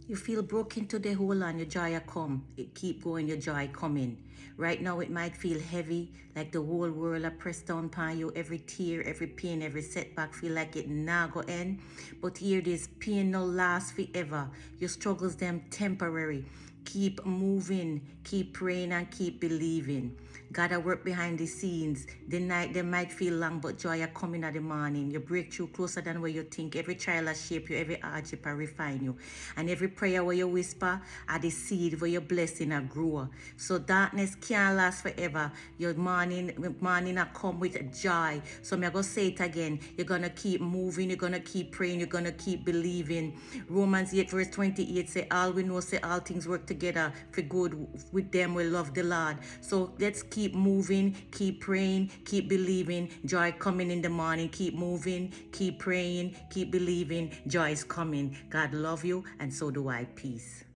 You feel broken to the whole and your joy come. It keep going, your joy coming. Right now it might feel heavy, like the whole world are pressed down upon you. Every tear, every pain, every setback feel like it nah go end. But here this pain no last forever. Your struggles them temporary. Keep moving, keep praying and keep believing. God a work behind the scenes. The night they might feel long, but joy are coming at the morning. Your breakthrough closer than where you think. Every trial has shape you, every hardship will refine you. And every prayer where you whisper are the seed where your blessing are grow. So darkness can't last forever. Your morning are come with joy. So I'm gonna say it again. You're gonna keep moving, you're gonna keep praying, you're gonna keep believing. Romans 8 verse 28 say all we know say all things work together for good with them we love the Lord. So let's keep moving, keep praying, keep believing. Joy coming in the morning. Keep moving, keep praying, keep believing. Joy is coming. God love you and so do I. Peace.